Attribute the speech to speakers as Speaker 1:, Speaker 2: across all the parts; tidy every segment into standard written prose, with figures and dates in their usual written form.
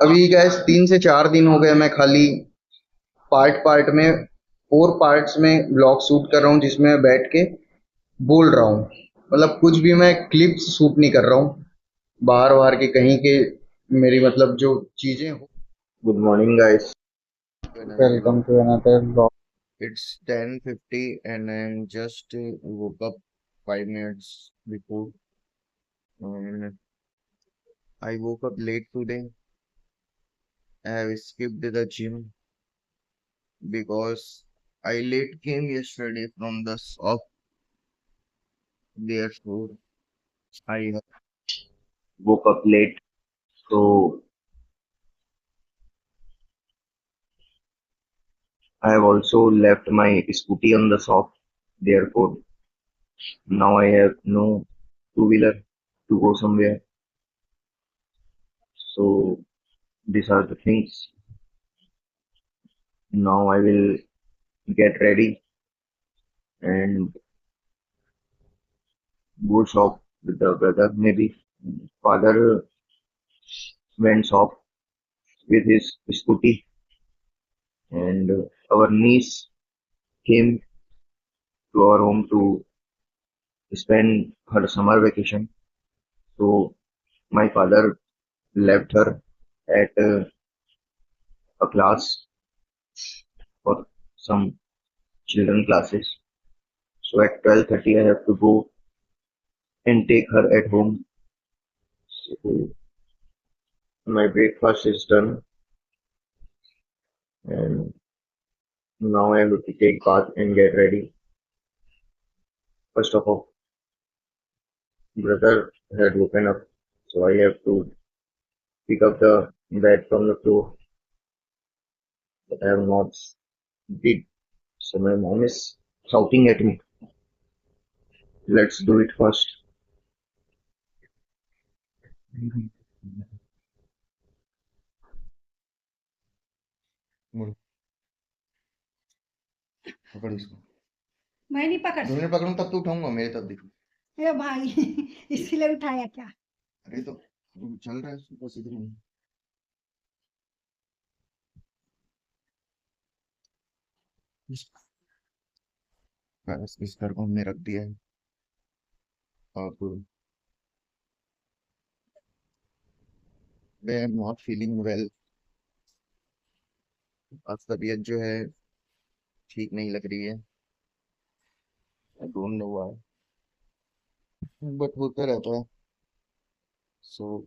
Speaker 1: अभी गैस 3 से 4 दिन हो गए मैं खाली पार्ट पार्ट में 4 पार्ट्स में ब्लॉग शूट कर रहा हूँ जिसमें मैं बैठ के बोल रहा हूँ। मतलब कुछ भी मैं क्लिप्स शूट नहीं कर रहा हूँ बाहर बाहर के कहीं के। मेरी मतलब जो चीजें हो। Good morning guys.
Speaker 2: Welcome to another vlog.
Speaker 1: It's 10:50 and I just woke up 5 minutes before. And I woke up late today. I have skipped the gym because I late came yesterday from the shop. Therefore, I woke up late. So I have also left my scooty on the shop. Therefore, now I have no two-wheeler to go somewhere. So these are the things. Now I will get ready and go shop with the brother. Maybe father went shop with his scooty, and our niece came to our home to spend her summer vacation. So my father left her at a class for some children classes. So at 12:30 I have to go and take her at home. So my breakfast is done and now I have to take bath and get ready. First of all, brother had woken up, so I have to pick up the bed from the floor that I have not did. So my mom is shouting at me. Let's do it first. बोलो, पकड़ इसको। मैं नहीं पकड़ सकती। मैं पकड़ूं तब तो उठाऊंगा मेरे तब देखो। ए भाई इसके लिए उठाया क्या? अरे तो चल रहा है बस इधर ही। बस बिस्तर को हमने रख दिया है। अब I am not feeling well. आज तबीयत जो है ठीक नहीं लग रही है। I don't know why but होता रहता है। सो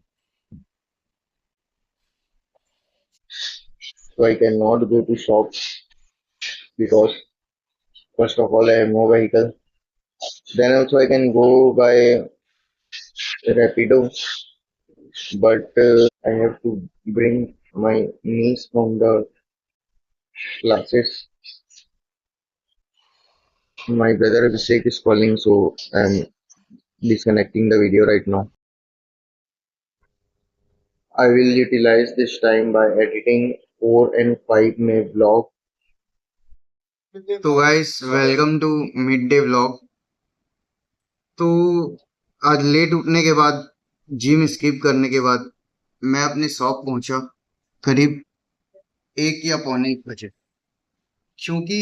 Speaker 1: So I cannot go to shop because first of all I have no vehicle. Then also I can go by Rapido, but I have to bring my niece from the classes. My brother Abhishek is calling, so I'm disconnecting the video right now. I will utilize this time by editing 4 and 5 May vlog. तो guys welcome to mid day vlog. तो आज late उठने के बाद gym skip करने के बाद मैं अपने शॉप पहुंचा करीब 1 या पौने 1 बजे। क्योंकि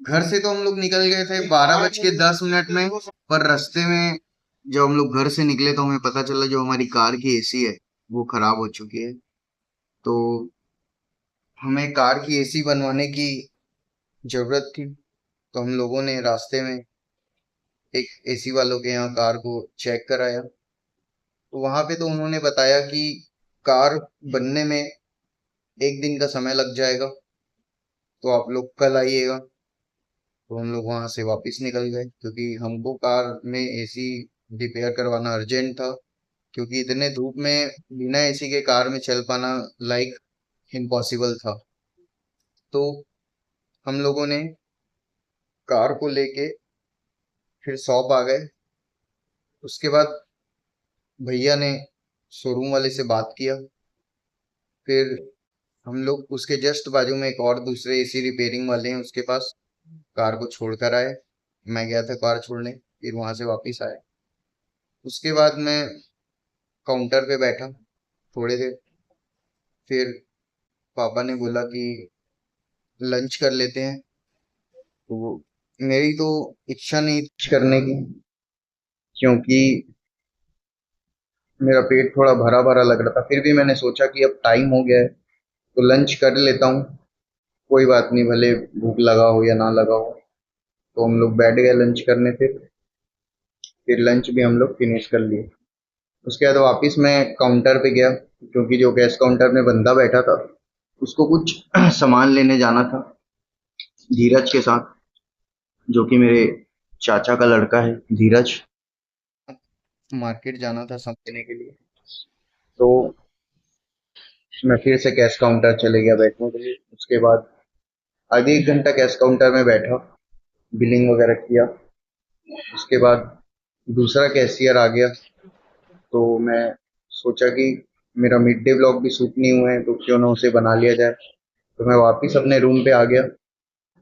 Speaker 1: घर से तो हम लोग निकल गए थे 12:10 में। पर रास्ते में जब हम लोग घर से निकले तो हमें पता चला जो हमारी कार की एसी है वो खराब हो चुकी है। तो हमें कार की एसी बनवाने की जरूरत थी। तो हम लोगों ने रास्ते में एक एसी वालों के यहाँ कार को चेक कराया। तो वहां पे तो उन्होंने बताया कि कार बनने में 1 दिन का समय लग जाएगा, तो आप लोग कल आइएगा। तो हम लोग वहां से वापस निकल गए क्योंकि हमको कार में एसी रिपेयर करवाना अर्जेंट था। क्योंकि इतने धूप में बिना एसी के कार में चल पाना लाइक इम्पॉसिबल था। तो हम लोगों ने कार को लेके फिर शॉप आ गए। उसके बाद भैया ने शोरूम वाले से बात किया। फिर हम लोग उसके जस्ट बाजू में एक और दूसरे एसी रिपेयरिंग वाले हैं उसके पास कार को छोड़ कर आए। मैं गया था कार छोड़ने, फिर वहां से वापस आया। उसके बाद मैं काउंटर पे बैठा थोड़ी देर। फिर पापा ने बोला कि लंच कर लेते हैं। तो मेरी तो इच्छा नहीं थी करने की, क्योंकि मेरा पेट थोड़ा भरा भरा लग रहा था। फिर भी मैंने सोचा कि अब टाइम हो गया है तो लंच कर लेता हूँ, कोई बात नहीं, भले भूख लगा हो या ना लगा हो। तो हम लोग बैठ गए लंच करने। फिर लंच भी हम लोग फिनिश कर लिए। उसके बाद वापस मैं काउंटर पे गया, क्योंकि जो गैस काउंटर में बंदा बैठा था उसको कुछ सामान लेने जाना था धीरज के साथ, जो कि मेरे चाचा का लड़का है धीरज। मार्केट जाना था सामान लेने के लिए। तो मैं फिर से कैश काउंटर चले गया बैठने के लिए। उसके बाद आधे एक घंटा कैश काउंटर में बैठा, बिलिंग वगैरह किया। उसके बाद दूसरा कैशियर आ गया। तो मैं सोचा कि मेरा मिड डे ब्लॉग भी शूट नहीं हुआ है तो क्यों ना उसे बना लिया जाए। तो मैं वापस अपने रूम पे आ गया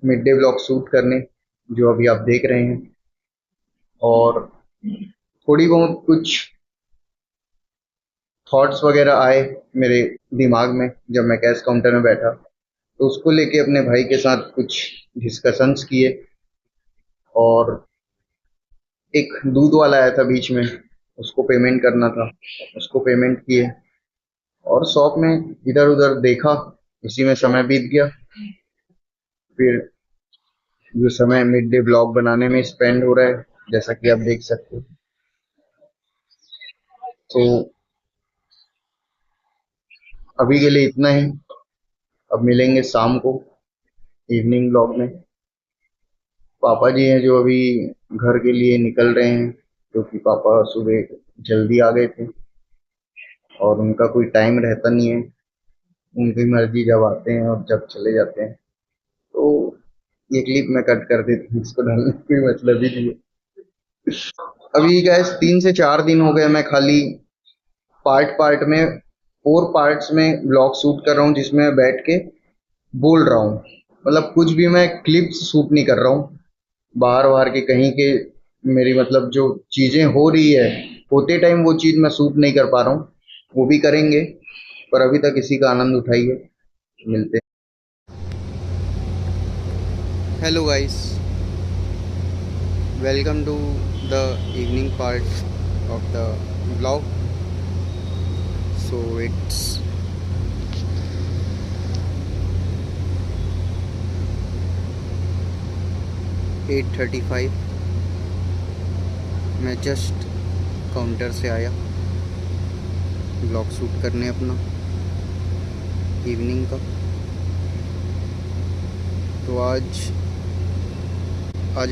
Speaker 1: मिड डे ब्लॉग शूट करने, जो अभी आप देख रहे हैं। और थोड़ी बहुत कुछ थॉट्स वगैरह आए मेरे दिमाग में जब मैं कैश काउंटर में बैठा, तो उसको लेके अपने भाई के साथ कुछ डिस्कशंस किए। और एक दूध वाला आया था बीच में, उसको पेमेंट करना था, उसको पेमेंट किए। और शॉप में इधर उधर देखा, इसी में समय बीत गया। फिर जो समय मिड डे ब्लॉग बनाने में स्पेंड हो रहा है, जैसा कि आप देख सकते हो। तो अभी के लिए इतना ही। अब मिलेंगे शाम को इवनिंग ब्लॉग में। पापा जी हैं जो अभी घर के लिए निकल रहे हैं, क्योंकि पापा सुबह जल्दी आ गए थे और उनका कोई टाइम रहता नहीं है। उनकी मर्जी, जब आते हैं और जब चले जाते हैं। तो ये क्लिप मैं कट कर देती हूँ, इसको डालने का कोई मतलब ही नहीं है। अभी गैस 3 से 4 दिन हो गए मैं खाली पार्ट पार्ट में 4 पार्ट्स में ब्लॉग शूट कर रहा हूँ, जिसमें मैं बैठ के बोल रहा हूँ। मतलब कुछ भी मैं क्लिप्स शूट नहीं कर रहा हूँ बाहर बाहर के कहीं के। मेरी मतलब जो चीजें हो रही है होते टाइम, वो चीज मैं शूट नहीं कर पा रहा हूँ। वो भी करेंगे, पर अभी तक इसी का आनंद उठाइए। मिलते हैं। Hello guys, welcome to the evening part of the blog. So it's 8:35। मैं जस्ट काउंटर से आया ब्लॉग शूट करने अपना इवनिंग का। तो आज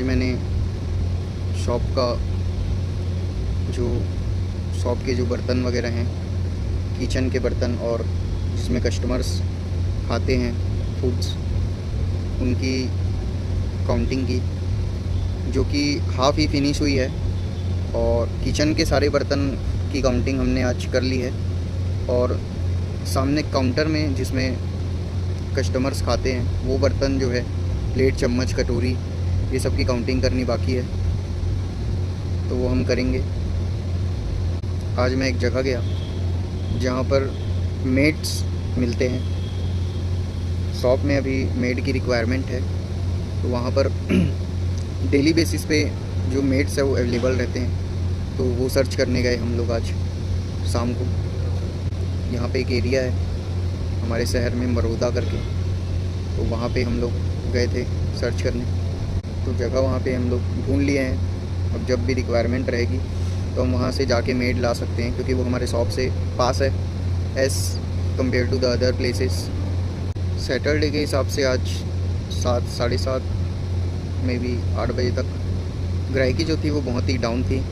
Speaker 1: मैंने शॉप का जो शॉप के जो बर्तन वगैरह हैं, किचन के बर्तन और जिसमें कस्टमर्स खाते हैं फूड्स, उनकी काउंटिंग की, जो कि हाफ़ ही फिनिश हुई है। और किचन के सारे बर्तन की काउंटिंग हमने आज कर ली है। और सामने काउंटर में जिसमें कस्टमर्स खाते हैं, वो बर्तन जो है, प्लेट, चम्मच, कटोरी, ये सब की काउंटिंग करनी बाकी है, तो वो हम करेंगे। आज मैं एक जगह गया जहाँ पर मेड्स मिलते हैं। शॉप में अभी मेड की रिक्वायरमेंट है, तो वहाँ पर डेली बेसिस पे जो मेड्स है वो अवेलेबल रहते हैं। तो वो सर्च करने गए हम लोग आज शाम को। यहाँ पे एक एरिया है हमारे शहर में, मरोदा करके, तो वहाँ पे हम लोग गए थे सर्च करने। तो जगह वहाँ पे हम लोग ढूंढ लिए हैं। अब जब भी रिक्वायरमेंट रहेगी तो हम वहाँ से जाके मेड ला सकते हैं, क्योंकि वो हमारे शॉप से पास है as compare to the other places. Saturday के हिसाब से आज 7, साढ़े 7, मे बी 8 बजे तक ग्राहकी जो थी वो बहुत ही डाउन थी,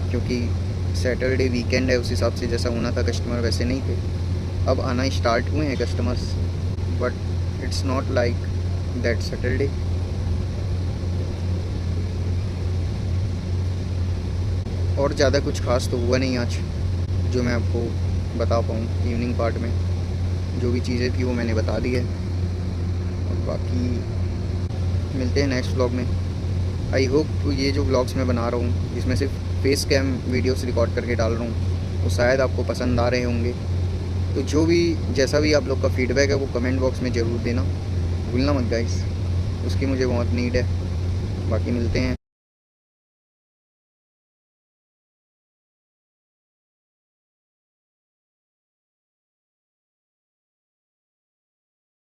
Speaker 1: क्योंकि सैटरडे वीकेंड है, उस हिसाब से जैसा होना था कस्टमर वैसे नहीं थे। अब आना स्टार्ट हुए हैं customers, but it's not like that Saturday. और ज़्यादा कुछ खास तो हुआ नहीं आज, जो मैं आपको बता पाऊँ। इवनिंग पार्ट में जो भी चीज़ें थी वो मैंने बता दी है। और बाकी मिलते हैं नेक्स्ट व्लॉग में। आई होप ये जो व्लॉग्स मैं बना रहा हूँ, जिसमें सिर्फ फेस कैम वीडियोस रिकॉर्ड करके डाल रहा हूँ, वो शायद आपको पसंद आ रहे होंगे। तो जो भी जैसा भी आप लोग का फीडबैक है वो कमेंट बॉक्स में ज़रूर देना, भूलना मत गाइस, उसकी मुझे बहुत नीड है। बाकी मिलते हैं।